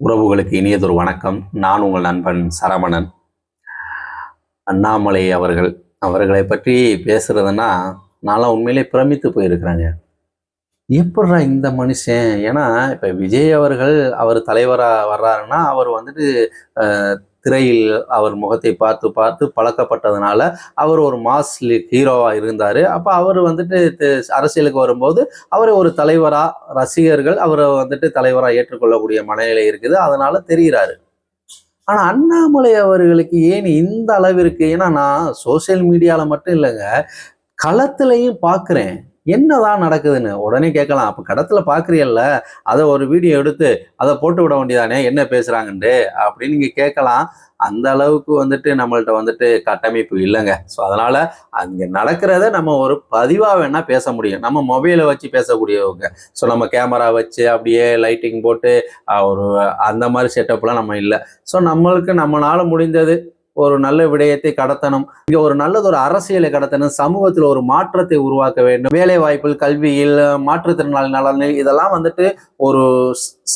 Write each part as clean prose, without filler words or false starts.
உறவுகளுக்கு இனியதொரு வணக்கம். நான் உங்கள் நண்பன் சரவணன். அண்ணாமலை அவர்களை பற்றி பேசுறதுன்னா நான்லாம் உண்மையிலே பிரமித்து போயிருக்கிறேங்க. எப்பட்றா இந்த மனுஷன்? ஏன்னா இப்ப விஜய் அவர் தலைவரா வர்றாருன்னா அவர் வந்துட்டு திரையில் அவர் முகத்தை பார்த்து பார்த்து பழக்கப்பட்டதுனால அவர் ஒரு மாஸ் ஹீரோவா இருந்தாரு. அப்ப அவர் வந்துட்டு அரசியலுக்கு வரும்போது அவர் ஒரு தலைவரா, ரசிகர்கள் அவரை வந்துட்டு தலைவரா ஏற்றுக்கொள்ளக்கூடிய மனநிலை இருக்குது. அதனால தெரிகிறாரு. ஆனா அண்ணாமலை அவர்களுக்கு ஏன் இந்த அளவிற்கு? ஏன்னா நான் சோசியல் மீடியால மட்டும் இல்லைங்க, களத்திலையும் பார்க்கிறேன். என்னதான் நடக்குதுன்னு உடனே கேட்கலாம். அப்ப கடத்துல பாக்குறீல்ல, அதை ஒரு வீடியோ எடுத்து அதை போட்டு விட வேண்டியதானே, என்ன பேசுறாங்கன்ட்டு அப்படின்னு நீங்க கேட்கலாம். அந்த அளவுக்கு வந்துட்டு நம்மள்ட்ட வந்துட்டு கட்டமைப்பு இல்லைங்க. ஸோ அதனால அங்க நடக்கிறத நம்ம ஒரு பதிவா வேணா பேச முடியும். நம்ம மொபைலை வச்சு பேசக்கூடியவங்க. ஸோ நம்ம கேமரா வச்சு அப்படியே லைட்டிங் போட்டு ஒரு அந்த மாதிரி செட்டப்லாம் நம்ம இல்லை. ஸோ நம்மளுக்கு நம்மளால முடிந்தது ஒரு நல்ல விடயத்தை கடத்தணும். இங்க ஒரு நல்லது ஒரு அரசியலை கடத்தணும். சமூகத்தில் ஒரு மாற்றத்தை உருவாக்க வேண்டும். வேலை வாய்ப்பில், கல்வியில், மாற்றுத்திறனாளி நலனில் இதெல்லாம் வந்துட்டு ஒரு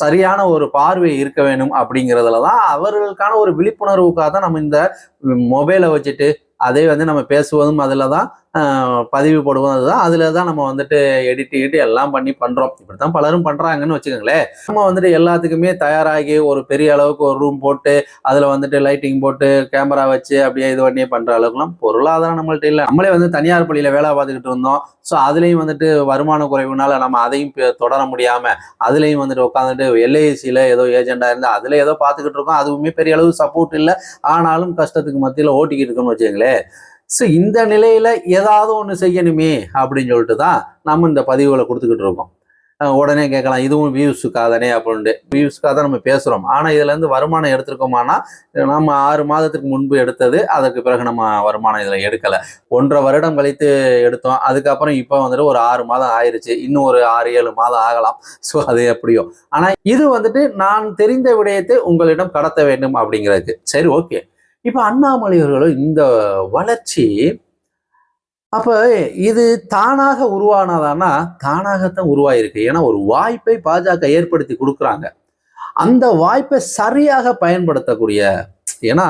சரியான ஒரு பார்வை இருக்க வேண்டும். அப்படிங்கிறதுலதான் அவர்களுக்கான ஒரு விழிப்புணர்வுக்காக தான் நம்ம இந்த மொபைலை வச்சுட்டு அதை நம்ம பேசுவதும் அதில் தான் பதிவு போடுவோம். அதுதான் அதில் தான் நம்ம வந்துட்டு எடிட் எல்லாம் பண்றோம். இப்படித்தான் பலரும் பண்றாங்கன்னு வச்சுக்கோங்களேன். நம்ம வந்துட்டு எல்லாத்துக்குமே தயாராகி ஒரு பெரிய அளவுக்கு ஒரு ரூம் போட்டு அதில் வந்துட்டு லைட்டிங் போட்டு கேமரா வச்சு அப்படியே இது பண்ணி பண்ற அளவுக்குலாம் பொருளாதாரம் நம்மள்ட்ட இல்லை. நம்மளே தனியார் பள்ளியில வேலை பார்த்துக்கிட்டு இருந்தோம். ஸோ அதுலேயும் வந்துட்டு வருமான குறைவுனால நம்ம அதையும் தொடர முடியாம அதுலேயும் வந்துட்டு உட்காந்துட்டு எல்ஐசியில ஏதோ ஏஜெண்டா இருந்து அதுல ஏதோ பார்த்துக்கிட்டு இருக்கோம். அதுவுமே பெரிய அளவு சப்போர்ட் இல்லை. ஆனாலும் கஷ்டத்துக்கு மத்தியில் ஓட்டிக்கிட்டு இருக்கோம்னு வச்சுங்களேன். ஸோ இந்த நிலையில ஏதாவது ஒன்று செய்யணுமே அப்படின்னு சொல்லிட்டு தான் நம்ம இந்த பதிவுகளை கொடுத்துக்கிட்டு இருக்கோம். உடனே கேட்கலாம், இதுவும் வியூஸுக்காக தானே அப்படின்ட்டு. வியூஸுக்காக தான் நம்ம பேசுகிறோம். ஆனால் இதுலேருந்து வருமானம் எடுத்திருக்கோமானா, நம்ம 6 மாதத்துக்கு முன்பு எடுத்தது, அதற்கு பிறகு நம்ம வருமானம் இதில் எடுக்கலை. 1.5 வருடம் கழித்து எடுத்தோம். அதுக்கப்புறம் இப்போ வந்துட்டு ஒரு 6 மாதம் ஆயிடுச்சு. இன்னும் ஒரு 6-7 மாதம் ஆகலாம். ஸோ அது எப்படியோ. ஆனால் இது வந்துட்டு நான் தெரிந்த விடயத்தை உங்களிடம் கடத்த வேண்டும் அப்படிங்கிறதுக்கு. சரி, ஓகே. இப்ப அண்ணாமலை அவர்களும் இந்த வளர்ச்சி அப்ப இது தானாக உருவானதானா? தானாகத்தான் உருவாயிருக்கு. ஏன்னா ஒரு வாய்ப்பை பாஜக ஏற்படுத்தி கொடுக்குறாங்க. அந்த வாய்ப்பை சரியாக பயன்படுத்தக்கூடிய, ஏன்னா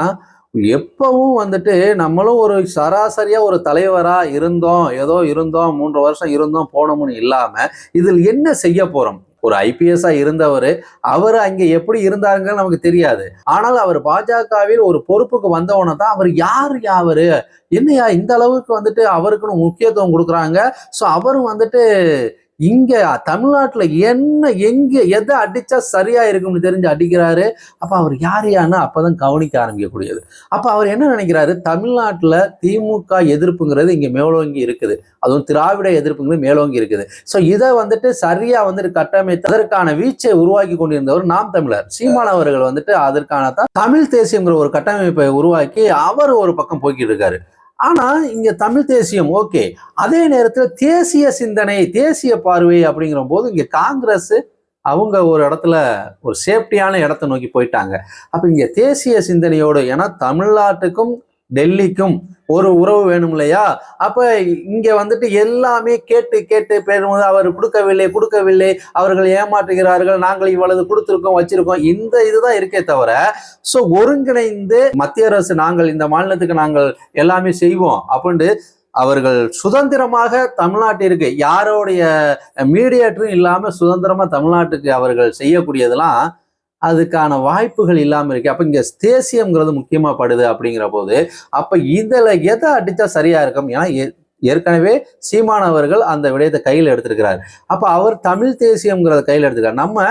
எப்பவும் வந்துட்டு நம்மளும் ஒரு சராசரியா ஒரு தலைவரா இருந்தோம், ஏதோ இருந்தோம், 3 வருஷம் இருந்தோம் போனோம்னு இல்லாம இதில் என்ன செய்ய போறோம்? ஒரு ஐபிஎஸ்ஆ இருந்தவர், அவர் அங்க எப்படி இருந்தாருங்கன்னு நமக்கு தெரியாது. ஆனால் அவர் பாஜகவில் ஒரு பொறுப்புக்கு வந்தவன தான் அவர் யாரு என்னையா இந்த அளவுக்கு வந்துட்டு அவருக்குன்னு முக்கியத்துவம் கொடுக்குறாங்க. ஸோ அவரும் வந்துட்டு இங்க தமிழ்நாட்டுல எதை அடிச்சா சரியா இருக்கும்னு தெரிஞ்சு அடிக்கிறாரு. அப்ப அவர் யாரையான்னு அப்பதான் கவனிக்க ஆரம்பிக்கக்கூடியது. அப்ப அவர் என்ன நினைக்கிறாரு? தமிழ்நாட்டுல திமுக எதிர்ப்புங்கிறது இங்க மேலோங்கி இருக்குது. அதுவும் திராவிட எதிர்ப்புங்கிறது மேலோங்கி இருக்குது. ஸோ இதை வந்துட்டு சரியா வந்துட்டு கட்டமைத்து அதற்கான வீச்சை உருவாக்கி கொண்டிருந்தவர் நாம் தமிழர் சீமான் அவர்கள் வந்துட்டு அதற்கான தமிழ் தேசியங்கிற ஒரு கட்டமைப்பை உருவாக்கி அவர் ஒரு பக்கம் போய்கிட்டு இருக்காரு. ஆனா இங்க தமிழ் தேசியம் ஓகே, அதே நேரத்தில் தேசிய சிந்தனை, தேசிய பார்வை அப்படிங்கிற போது இங்க காங்கிரஸ் அவங்க ஒரு இடத்துல ஒரு சேஃப்டியான இடத்தை நோக்கி போயிட்டாங்க. அப்ப இங்க தேசிய சிந்தனையோடு, ஏன்னா தமிழ்நாட்டுக்கும் டெல்லிக்கும் ஒரு உறவு வேணும் இல்லையா? அப்ப இங்க வந்துட்டு எல்லாமே கேட்டு பேரும்போது அவர் கொடுக்கவில்லை, அவர்கள் ஏமாற்றுகிறார்கள், நாங்கள் இவ்வளவு கொடுத்துருக்கோம் வச்சிருக்கோம், இந்த இதுதான் இருக்கே தவிர சோ ஒருங்கிணைந்து மத்திய அரசு நாங்கள் இந்த மாநிலத்துக்கு நாங்கள் எல்லாமே செய்வோம் அப்படின்ட்டு அவர்கள் சுதந்திரமாக தமிழ்நாட்டிற்கு யாரோடைய மீடியேட்டரும் இல்லாம சுதந்திரமா தமிழ்நாட்டுக்கு அவர்கள் செய்யக்கூடியதெல்லாம் அதுக்கான வாய்ப்புகள் இல்லாம இருக்கு. அப்ப இங்க தேசியம்ங்கிறது முக்கியமா படுது. அப்படிங்கிற போது அப்ப இதுல எதை அடிச்சா சரியா இருக்கும்? ஏன்னா ஏற்கனவே சீமான் அவர்கள் அந்த விடயத்தை கையில் எடுத்திருக்கிறார். அப்ப அவர் தமிழ் தேசியம்ங்கிறத கையில் எடுத்துக்கிறார். நம்ம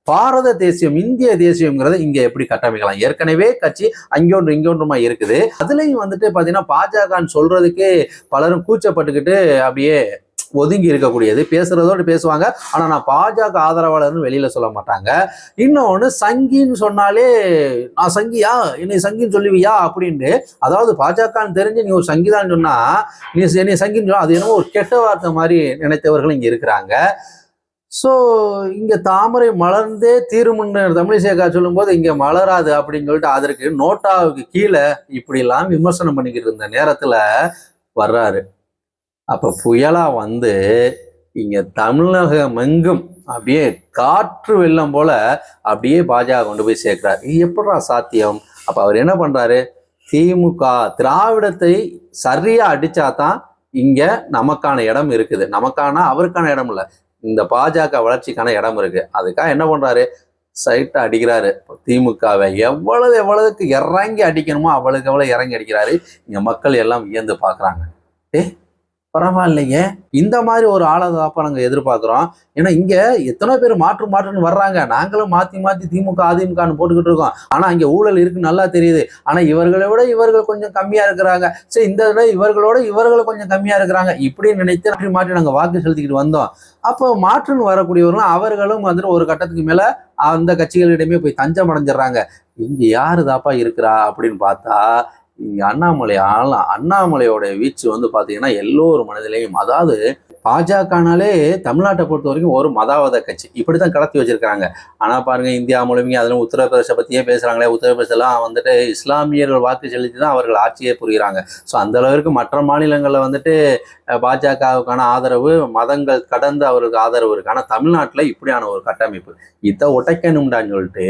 பாரத தேசியம், இந்திய தேசியம்ங்கிறத இங்க எப்படி கட்டமைக்கலாம்? ஏற்கனவே கட்சி அங்கொன்று இங்கொன்றுமா இருக்குது. அதுலயும் வந்துட்டு பாத்தீங்கன்னா பாஜகன்னு சொல்றதுக்கே பலரும் கூச்சப்பட்டுக்கிட்டு அப்படியே ஒதுங்கி இருக்கக்கூடியது. பேசுறதோடு பேசுவாங்க, ஆனா நான் பாஜக ஆதரவாளர்னு வெளியில சொல்ல மாட்டாங்க. இன்னொன்னு சங்கின்னு சொன்னாலே நான் சங்கியா, என்னை சங்கின்னு சொல்லுவியா அப்படின்ட்டு, அதாவது பாஜகன்னு தெரிஞ்சு நீ ஒரு சங்கிதான் சொன்னா நீ என்னை சங்கின்னு சொன்னா அது என்னவோ ஒரு கெட்ட வார்த்தை மாதிரி நினைத்தவர்கள் இங்க இருக்கிறாங்க. ஸோ இங்க தாமரை மலர்ந்தே தீருமுன்னு தமிழிசேகா சொல்லும் போது இங்க மலராது அப்படின்னு சொல்லிட்டு அதற்கு நோட்டாவுக்கு கீழே இப்படி எல்லாம் விமர்சனம் பண்ணிக்கிட்டு இருந்த நேரத்துல வர்றாரு. அப்ப புயலா வந்து இங்க தமிழகம் எங்கும் அப்படியே காற்று வெள்ளம் போல அப்படியே பாஜக கொண்டு போய் சேர்க்கிறார். இது எப்படா சாத்தியம்? அப்ப அவர் என்ன பண்றாரு, திமுக திராவிடத்தை சரியா அடிச்சாதான் இங்க நமக்கான இடம் இருக்குது. நமக்கான அவருக்கான இடம் இல்லை, இந்த பாஜக வளர்ச்சிக்கான இடம் இருக்கு. அதுக்காக என்ன பண்றாரு, சைட்டை அடிக்கிறாரு. திமுகவை எவ்வளவுக்கு இறங்கி அடிக்கணுமோ அவ்வளவு இறங்கி அடிக்கிறாரு. இங்க மக்கள் எல்லாம் வியந்து பாக்குறாங்க. பரவாயில்லைங்க, இந்த மாதிரி ஒரு ஆளதாப்பா நாங்க எதிர்பார்க்கிறோம். ஏன்னா இங்க எத்தனை பேர் மாற்றுன்னு வர்றாங்க, நாங்களும் மாத்தி திமுக அதிமுகன்னு போட்டுக்கிட்டு இருக்கோம். ஆனா இங்க ஊழல் இருக்குன்னு நல்லா தெரியுது. ஆனா இவர்களை விட இவர்கள் கொஞ்சம் கம்மியா இருக்கிறாங்க, சரி இந்த விட இவர்களோட இவர்கள் கொஞ்சம் கம்மியா இருக்கிறாங்க, இப்படி நினைத்து மாற்றி நாங்க வாக்கு செலுத்திக்கிட்டு வந்தோம். அப்போ மாற்றுன்னு வரக்கூடியவர்களும் அவர்களும் வந்துட்டு ஒரு கட்டத்துக்கு மேல அந்த கட்சிகளிடமே போய் தஞ்சம் அடைஞ்சிடறாங்க. இங்க யாருதாப்பா இருக்கிறா அப்படின்னு பார்த்தா இங்க அண்ணாமலையோட வீச்சு வந்து பாத்தீங்கன்னா எல்லோரும் மனதிலையும், அதாவது பாஜகனாலே தமிழ்நாட்டை பொறுத்த வரைக்கும் ஒரு மதவாத கட்சி இப்படித்தான் கடத்தி வச்சிருக்காங்க. ஆனா பாருங்க, இந்தியா முழுமையும் அதிலும் உத்தரப்பிரதேச பத்தியே பேசுறாங்களே, உத்தரப்பிரதேசலாம் வந்துட்டு இஸ்லாமியர்கள் வாக்கு செலுத்தி தான் அவர்கள் ஆட்சியே புரிகிறாங்க. ஸோ அந்த அளவிற்கு மற்ற மாநிலங்களில் வந்துட்டு பாஜகவுக்கான ஆதரவு மதங்கள் கடந்து அவருக்கு ஆதரவு இருக்கு. ஆனா தமிழ்நாட்டில் இப்படியான ஒரு கட்டமைப்பு இதை உடைக்கணும்டான்னு சொல்லிட்டு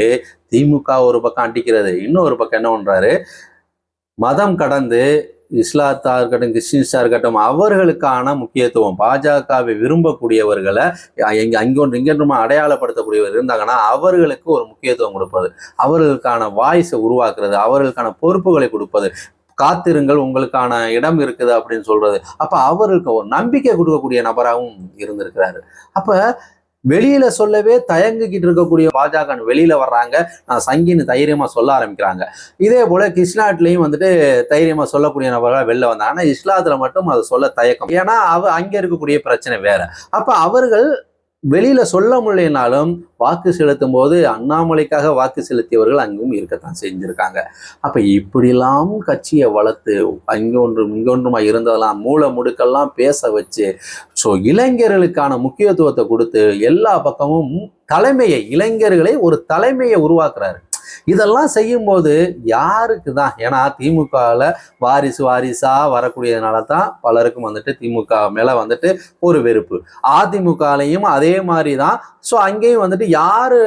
திமுக ஒரு பக்கம் அடிக்கிறது, இன்னொரு பக்கம் என்ன பண்றாரு, மதம் கடந்து இஸ்லாத்தா இருக்கட்டும் கிறிஸ்டின்ஸா இருக்கட்டும் அவர்களுக்கான முக்கியத்துவம், பாஜகவை விரும்பக்கூடியவர்களை இங்கொன்றுமா அடையாளப்படுத்தக்கூடியவர் இருந்தாங்கன்னா அவர்களுக்கு ஒரு முக்கியத்துவம் கொடுப்பது, அவர்களுக்கான வாய்ஸை உருவாக்குறது, அவர்களுக்கான பொறுப்புகளை கொடுப்பது, காத்திருங்கள் உங்களுக்கான இடம் இருக்குது அப்படின்னு சொல்றது. அப்ப அவருக்கு ஒரு நம்பிக்கை கொடுக்கக்கூடிய நபராகவும் இருந்திருக்கிறாரு. அப்ப வெளியில சொல்லவே தயங்கிக்கிட்டு இருக்கக்கூடிய பாஜக வெளியில வர்றாங்க, நான் சங்கின்னு தைரியமா சொல்ல ஆரம்பிக்கிறாங்க. இதே போல கிருஷ்ணாட்டிலையும் வந்துட்டு தைரியமா சொல்லக்கூடிய நபர்கள் வெளில வந்தாங்க. ஆனா இஸ்லாத்துல மட்டும் அதை சொல்ல தயக்கம், ஏன்னா அங்க இருக்கக்கூடிய பிரச்சனை வேற. அப்ப அவர்கள் வெளியில சொல்ல முடியலனாலும் வாக்கு செலுத்தும் போது அண்ணாமலைக்காக வாக்கு செலுத்தியவர்கள் அங்கும் இருக்கத்தான் செஞ்சிருக்காங்க. அப்ப இப்படிலாம் கட்சியை வளர்த்து இங்கொன்றுமா இருந்ததெல்லாம் மூல முடுக்கெல்லாம் பேச வச்சு, ஸோ இளைஞர்களுக்கான முக்கியத்துவத்தை கொடுத்து எல்லா பக்கமும் இளைஞர்களை ஒரு தலைமையை உருவாக்குறாரு. இதெல்லாம் செய்யும் போது யாருக்கு தான், ஏன்னா திமுகவில் வாரிசா வரக்கூடியதுனால தான் பலருக்கும் வந்துட்டு திமுக மேல வந்துட்டு ஒரு வெறுப்பு. அதிமுகலையும் அதே மாதிரி தான். ஸோ அங்கேயும் வந்துட்டு யாரு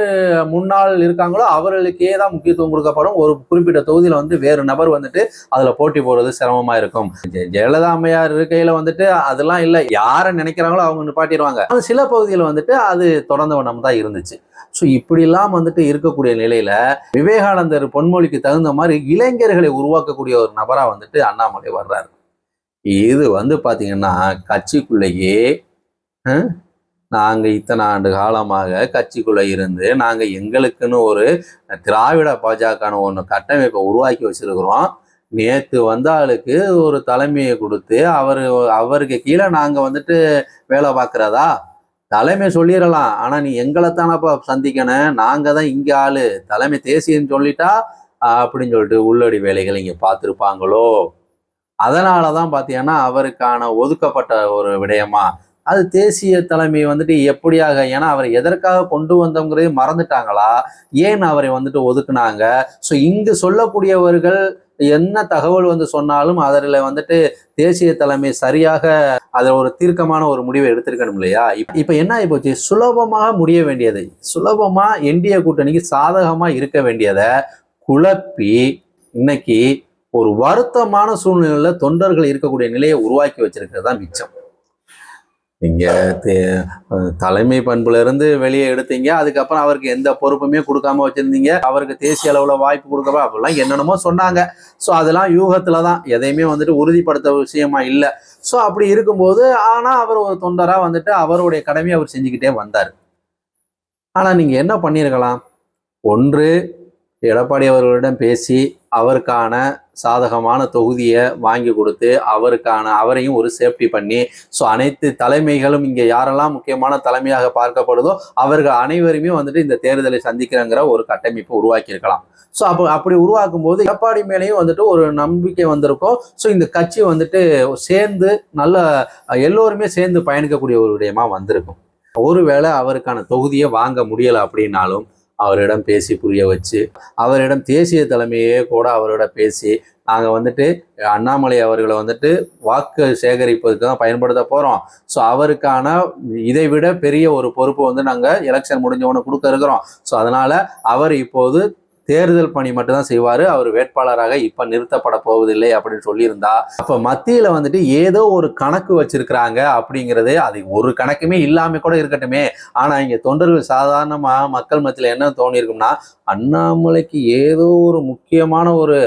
முன்னாள் இருக்காங்களோ அவர்களுக்கே தான் முக்கியத்துவம் கொடுக்கப்படும். ஒரு குறிப்பிட்ட தொகுதியில வந்து வேறு நபர் வந்துட்டு அதுல போட்டி போடுறது சிரமமா இருக்கும். ஜெயலலிதா அம்மையார் இருக்கையில வந்துட்டு அதெல்லாம் இல்லை, யாரை நினைக்கிறாங்களோ அவங்க நிப்பாட்டிடுவாங்க. சில பகுதியில் வந்துட்டு அது தொடர்ந்த வண்ணம் தான் இருந்துச்சு. ஸோ இப்படிலாம் வந்துட்டு இருக்கக்கூடிய நிலையில விவேகானந்தர் பொன்மொழிக்கு தகுந்த மாதிரி இளைஞர்களை உருவாக்கக்கூடிய ஒரு நபரா வந்துட்டு அண்ணாமலை வர்றாரு. இது வந்து பாத்தீங்கன்னா கட்சிக்குள்ளேயே நாங்க இத்தனை ஆண்டு காலமாக கட்சிக்குள்ள இருந்து நாங்க எங்களுக்குன்னு ஒரு திராவிட பாஜகன்னு ஒன்று கட்டமைப்பை உருவாக்கி வச்சிருக்கிறோம். நேத்து வந்த ஆளுக்கு ஒரு தலைமையை கொடுத்து அவருக்கு கீழே நாங்க வந்துட்டு வேலை பார்க்கறதா? தலைமை சொல்லிடலாம், ஆனா நீ எங்களை தானப்பா சந்திக்கணும், நாங்க தான் இங்க ஆளு, தலைமை தேசியன்னு சொல்லிட்டா அப்படின்னு சொல்லிட்டு உள்ளடி வேலைகள் இங்க பார்த்துருப்பாங்களோ. அதனாலதான் பாத்தீங்கன்னா அவருக்கான ஒதுக்கப்பட்ட ஒரு விடயமா அது தேசிய தலைமை வந்துட்டு எப்படியாக, ஏன்னா அவரை எதற்காக கொண்டு வந்தோங்கிறதே மறந்துட்டாங்களா, ஏன் அவரை வந்துட்டு ஒதுக்குனாங்க? ஸோ இங்கு சொல்லக்கூடியவர்கள் என்ன தகவல் வந்து சொன்னாலும் அதில் வந்துட்டு தேசிய தலைமை சரியாக அதில் ஒரு தீர்க்கமான ஒரு முடிவை எடுத்திருக்கணும் இல்லையா? இப்ப என்ன ஆகி போச்சு, சுலபமாக முடிய வேண்டியதை, சுலபமா என்டிஏ கூட்டணிக்கு சாதகமா இருக்க வேண்டியதை குழப்பி இன்னைக்கு ஒரு வருத்தமான சூழ்நிலையில தொண்டர்கள் இருக்கக்கூடிய நிலையை உருவாக்கி வச்சிருக்கிறது தான் மிச்சம். நீங்க தலைமை பண்புல இருந்து வெளியே எடுத்தீங்க, அதுக்கப்புறம் அவருக்கு எந்த பொறுப்புமே கொடுக்காம வச்சிருந்தீங்க, அவருக்கு தேசிய அளவுல வாய்ப்பு கொடுக்காம அப்படிலாம் என்னென்னமோ சொன்னாங்க. ஸோ அதெல்லாம் யூகத்துலதான், எதையுமே வந்துட்டு உறுதிப்படுத்த விஷயமா இல்லை. ஸோ அப்படி இருக்கும்போது ஆனா அவர் ஒரு தொண்டரா வந்துட்டு அவருடைய கடமையை அவர் செஞ்சுக்கிட்டே வந்தார். ஆனா நீங்க என்ன பண்ணிருக்கலாம், ஒன்று எடப்பாடி அவர்களிடம் பேசி அவருக்கான சாதகமான தொகுதியை வாங்கி கொடுத்து அவரையும் ஒரு சேஃப்டி பண்ணி, ஸோ அனைத்து தலைமைகளும் இங்கே யாரெல்லாம் முக்கியமான தலைமையாக பார்க்கப்படுதோ அவர்கள் அனைவருமே வந்துட்டு இந்த தேர்தலை சந்திக்கிறங்கிற ஒரு கட்டமைப்பு உருவாக்கி இருக்கலாம். ஸோ அப்படி உருவாக்கும் போது எடப்பாடி மேலேயும் வந்துட்டு ஒரு நம்பிக்கை வந்திருக்கும். ஸோ இந்த கட்சி வந்துட்டு சேர்ந்து நல்ல எல்லோருமே சேர்ந்து பயணிக்கக்கூடிய ஒரு விடயமா வந்திருக்கும். ஒருவேளை அவருக்கான தொகுதியை வாங்க முடியலை அப்படின்னாலும் அவரிடம் பேசி புரிய வச்சு, அவரிடம் தேசிய தலைமையே கூட அவரிடம் பேசி, நாங்கள் வந்துட்டு அண்ணாமலை அவர்களை வந்துட்டு வாக்கு சேகரிப்பதுக்கு தான் பயன்படுத்த போகிறோம். ஸோ அவருக்கான இதை விட பெரிய ஒரு பொறுப்பு வந்து நாங்கள் எலெக்ஷன் முடிஞ்சவொன்னு கொடுக்க இருக்கிறோம். ஸோ அதனால் அவர் இப்போது தேர்தல் பணி மட்டும்தான் செய்வார், அவர் வேட்பாளராக இப்போ நிறுத்தப்பட போவதில்லை அப்படின்னு சொல்லியிருந்தா, அப்போ மத்தியில் வந்துட்டு ஏதோ ஒரு கணக்கு வச்சிருக்கிறாங்க அப்படிங்கிறது, அது ஒரு கணக்குமே இல்லாமல் கூட இருக்கட்டுமே. ஆனால் இங்கே தொண்டர்கள் சாதாரணமாக மக்கள் மத்தியில் என்ன தோணியிருக்கும்னா, அண்ணாமலைக்கு ஏதோ ஒரு முக்கியமான ஒரு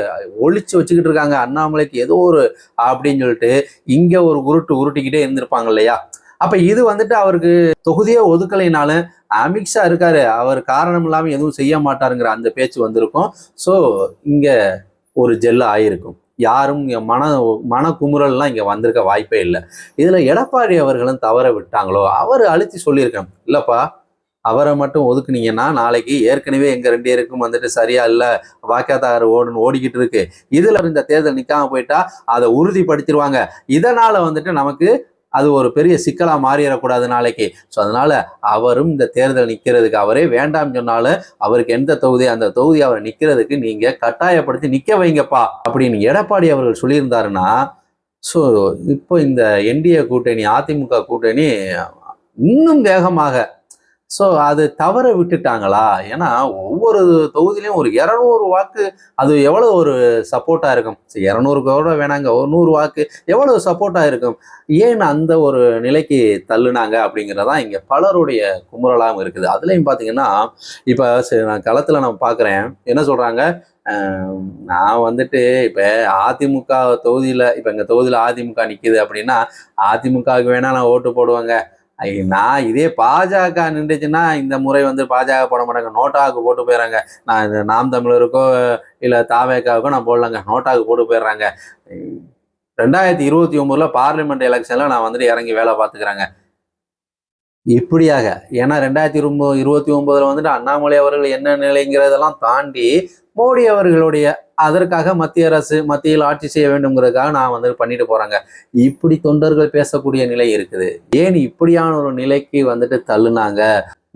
ஒழிச்சு வச்சுக்கிட்டு இருக்காங்க, அண்ணாமலைக்கு ஏதோ ஒரு அப்படின்னு சொல்லிட்டு இங்கே ஒரு உருட்டிக்கிட்டே இருந்திருப்பாங்க இல்லையா. அப்ப இது வந்துட்டு அவருக்கு தொகுதியே ஒதுக்கலைனாலும் அமித்ஷா இருக்காரு, அவர் காரணம் இல்லாம எதுவும் செய்ய மாட்டாருங்கிற அந்த பேச்சு வந்திருக்கும். ஸோ இங்க ஒரு ஜெல்ல ஆயிருக்கும். யாரும் இங்க மன குமுறல்லாம் இங்க வந்திருக்க வாய்ப்பே இல்லை. இதுல எடப்பாடி அவர்களும் தவற விட்டாங்களோ, அவர் அழுத்தி சொல்லியிருக்கேன், இல்லப்பா அவரை மட்டும் ஒதுக்குனீங்கன்னா நாளைக்கு ஏற்கனவே எங்க 2 பேருக்கும் வந்துட்டு சரியா இல்லை, வாக்காதார ஓடிக்கிட்டு இருக்கு, இதுல இந்த தேர்தல் நிக்காம போயிட்டா அதை உறுதிப்படுத்திடுவாங்க, இதனால வந்துட்டு நமக்கு அது ஒரு பெரிய சிக்கலா மாறிடக்கூடாது நாளைக்கு. ஸோ அதனால அவரும் இந்த தேர்தல் நிற்கிறதுக்கு, அவரே வேண்டாம் சொன்னாலும் அவருக்கு எந்த தொகுதி அந்த தொகுதி அவர் நிற்கிறதுக்கு நீங்க கட்டாயப்படுத்தி நிற்க வைங்கப்பா அப்படின்னு எடப்பாடி அவர்கள் சொல்லியிருந்தாருன்னா, ஸோ இப்போ இந்த என்டிஏ கூட்டணி, அதிமுக கூட்டணி இன்னும் வேகமாக, ஸோ அது தவற விட்டுட்டாங்களா? ஏன்னா ஒவ்வொரு தொகுதியிலையும் ஒரு 200 வாக்கு, அது எவ்வளோ ஒரு சப்போர்ட்டாக இருக்கும். 200 கூட வேணாங்க, ஒரு 100 வாக்கு எவ்வளோ சப்போர்ட்டாக இருக்கும். ஏன் அந்த ஒரு நிலைக்கு தள்ளுனாங்க அப்படிங்கிறதான் இங்கே பலருடைய குமுறலாகவும் இருக்குது. அதுலேயும் பார்த்தீங்கன்னா இப்போ நான் களத்தில் நான் பார்க்குறேன், என்ன சொல்கிறாங்க, நான் வந்துட்டு இப்போ அதிமுக தொகுதியில், இப்போ எங்கள் தொகுதியில் அதிமுக நிற்கிது அப்படின்னா அதிமுகவுக்கு வேணால் நான் ஓட்டு போடுவேங்க, நான் இதே பாஜக நின்றுச்சுன்னா இந்த முறை வந்து பாஜக போட மாட்டாங்க, நோட்டாவுக்கு போட்டு போயிடறாங்க, நான் இந்த நாம் தமிழருக்கோ இல்லை தாவேக்காவுக்கோ நான் போடலங்க, நோட்டாவுக்கு போட்டு போயிடுறாங்க. 2029 பார்லிமெண்ட் எலெக்ஷன்ல நான் வந்துட்டு இறங்கி வேலை பார்த்துக்கிறாங்க இப்படியாக. ஏன்னா 2029 வந்துட்டு அண்ணாமலை அவர்கள் என்ன நிலைங்கிறதெல்லாம் தாண்டி மோடி அவர்களுடைய அதற்காக மத்திய அரசு மத்தியில் ஆட்சி செய்ய வேண்டும்ங்கிறதுக்காக நான் வந்து பண்ணிட்டு போறாங்க. இப்படி தொண்டர்கள் பேசக்கூடிய நிலை இருக்குது. ஏன் இப்படியான ஒரு நிலைக்கு வந்துட்டு தள்ளுனாங்க?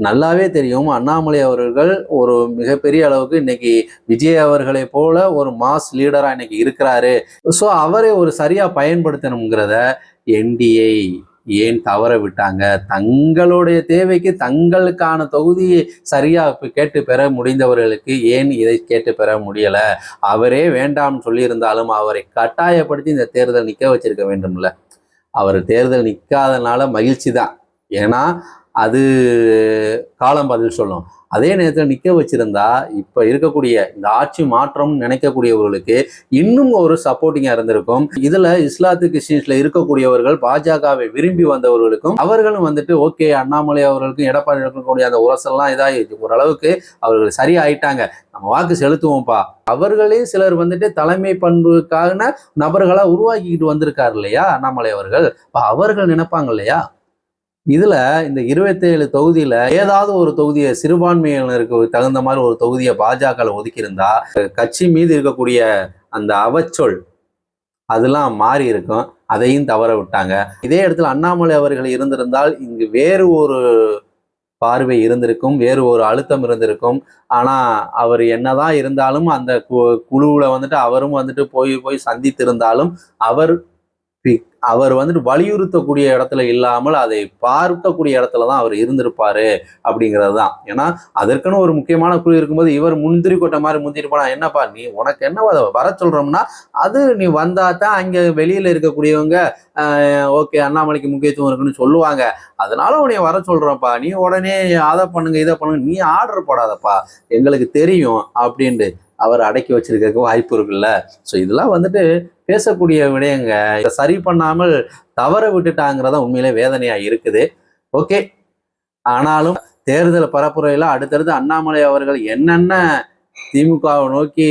நல்லாவே தெரியும், அண்ணாமலை அவர்கள் ஒரு மிகப்பெரிய அளவுக்கு இன்னைக்கு விஜய் அவர்களை போல ஒரு மாஸ் லீடரா இன்னைக்கு இருக்கிறாரு. ஸோ அவரை ஒரு சரியா பயன்படுத்தணுங்கிறத என்டிஏ ஏன் தவற விட்டாங்க? தங்களுடைய தேவைக்கு தங்களுக்கான தொகுதியை சரியா கேட்டு பெற முடிந்தவர்களுக்கு ஏன் இதை கேட்டு பெற முடியல? அவரே வேண்டாம்னு சொல்லியிருந்தாலும் அவரை கட்டாயப்படுத்தி இந்த தேர்தல் நிற்க வச்சிருக்க வேண்டும்ல. அவர் தேர்தல் நிற்காதனால மகிழ்ச்சி தான், ஏன்னா அது காலம் பதில் சொல்லும். அதே நேரத்தில் நிற்க வச்சிருந்தா இப்போ இருக்கக்கூடிய இந்த ஆட்சி மாற்றம் நினைக்கக்கூடியவர்களுக்கு இன்னும் ஒரு சப்போர்ட்டிங்கா இருந்திருக்கும். இதுல இஸ்லாத்து கிறிஸ்டின்ஸ்ல இருக்கக்கூடியவர்கள், பாஜகவை விரும்பி வந்தவர்களுக்கும் அவர்களும் வந்துட்டு ஓகே, அண்ணாமலை அவர்களுக்கும் எடப்பாடி இருக்கக்கூடிய அந்த உரசல்லாம் இதாகிடுச்சு, ஓரளவுக்கு அவர்கள் சரியாயிட்டாங்க, நம்ம வாக்கு செலுத்துவோம்ப்பா. அவர்களே சிலர் வந்துட்டு தலைமை பண்புக்கான நபர்களா உருவாக்கிக்கிட்டு வந்திருக்காரு இல்லையா அண்ணாமலை அவர்கள். அவர்கள் நினைப்பாங்க இல்லையா, இதுல இந்த 27 தொகுதியில ஏதாவது ஒரு தொகுதியை, சிறுபான்மையினருக்கு தகுந்த மாதிரி ஒரு தொகுதியை பாஜக ஒதுக்கியிருந்தா கட்சி மீது இருக்கக்கூடிய அந்த அவச்சொல் அதெல்லாம் மாறி இருக்கும். அதையும் தவற விட்டாங்க. இதே இடத்துல அண்ணாமலை அவர்கள் இருந்திருந்தால் இங்கு வேறு ஒரு பார்வை இருந்திருக்கும், வேறு ஒரு அழுத்தம் இருந்திருக்கும். ஆனா அவர் என்னதான் இருந்தாலும் அந்த குழுவுல வந்துட்டு அவரும் வந்துட்டு போய் சந்தித்திருந்தாலும் அவர் வந்துட்டு வலியுறுத்தக்கூடிய இடத்துல இல்லாமல் அதை பார்க்கக்கூடிய இடத்துல தான் அவர் இருந்திருப்பாரு அப்படிங்கிறது தான். ஏன்னா அதற்குன்னு ஒரு முக்கியமான குழு இருக்கும்போது இவர் முந்திரி கொட்ட மாதிரி முந்திரி போனா, என்னப்பா நீ உனக்கு என்ன வர சொல்றோம்னா அது நீ வந்தா தான் அங்க வெளியில இருக்கக்கூடியவங்க ஓகே அண்ணாமலைக்கு முக்கியத்துவம் இருக்குன்னு சொல்லுவாங்க, அதனால உன்னைய வர சொல்றோம்ப்பா, நீ உடனே அதை பண்ணுங்க இதை பண்ணுங்க, நீ ஆர்டர் போடாதப்பா, எங்களுக்கு தெரியும் அப்படின்ட்டு அவர் அடக்கி வச்சிருக்க வாய்ப்பு இருக்குல்ல. ஸோ இதெல்லாம் வந்துட்டு பேசக்கூடிய விடயங்க. இதை சரி பண்ணாமல் தவற விட்டுட்டாங்கிறத உண்மையிலே வேதனையா இருக்குது. ஓகே, ஆனாலும் தேர்தல் பரப்புரையில அடுத்தடுத்து அண்ணாமலை அவர்கள் என்னென்ன திமுகவை நோக்கி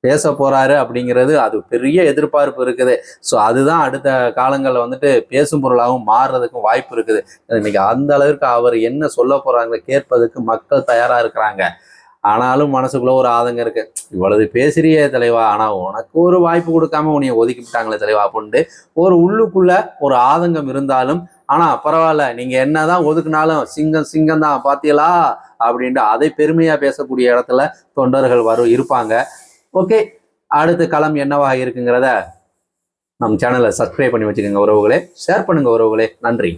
பேச போறாரு அப்படிங்கிறது அது பெரிய எதிர்பார்ப்பு இருக்குது. ஸோ அதுதான் அடுத்த காலங்களில் வந்துட்டு பேசும் பொருளாகவும் மாறுறதுக்கும் வாய்ப்பு இருக்குது. இன்னைக்கு அந்த அளவிற்கு அவர் என்ன சொல்ல போறாங்க கேட்பதுக்கு மக்கள் தயாரா இருக்கிறாங்க. ஆனாலும் மனசுக்குள்ள ஒரு ஆதங்கம் இருக்கு, இவ்வளவு பேசுறியே தலைவா, ஆனா உனக்கு ஒரு வாய்ப்பு கொடுக்காம உன்னைய ஒதுக்கிவிட்டாங்களே தலைவா அப்படின்ட்டு ஒரு உள்ளுக்குள்ள ஒரு ஆதங்கம் இருந்தாலும் ஆனா பரவாயில்ல, நீங்க என்னதான் ஒதுக்குனாலும் சிங்கம் சிங்கம் தான் பாத்தீங்களா அப்படின்ட்டு அதை பெருமையா பேசக்கூடிய இடத்துல தொண்டர்கள் இருப்பாங்க. ஓகே, அடுத்த களம் என்னவா இருக்குங்கிறத நம்ம சேனலை சப்ஸ்கிரைப் பண்ணி வச்சுக்கோங்க உறவுகளே, ஷேர் பண்ணுங்க உறவுகளே. நன்றி.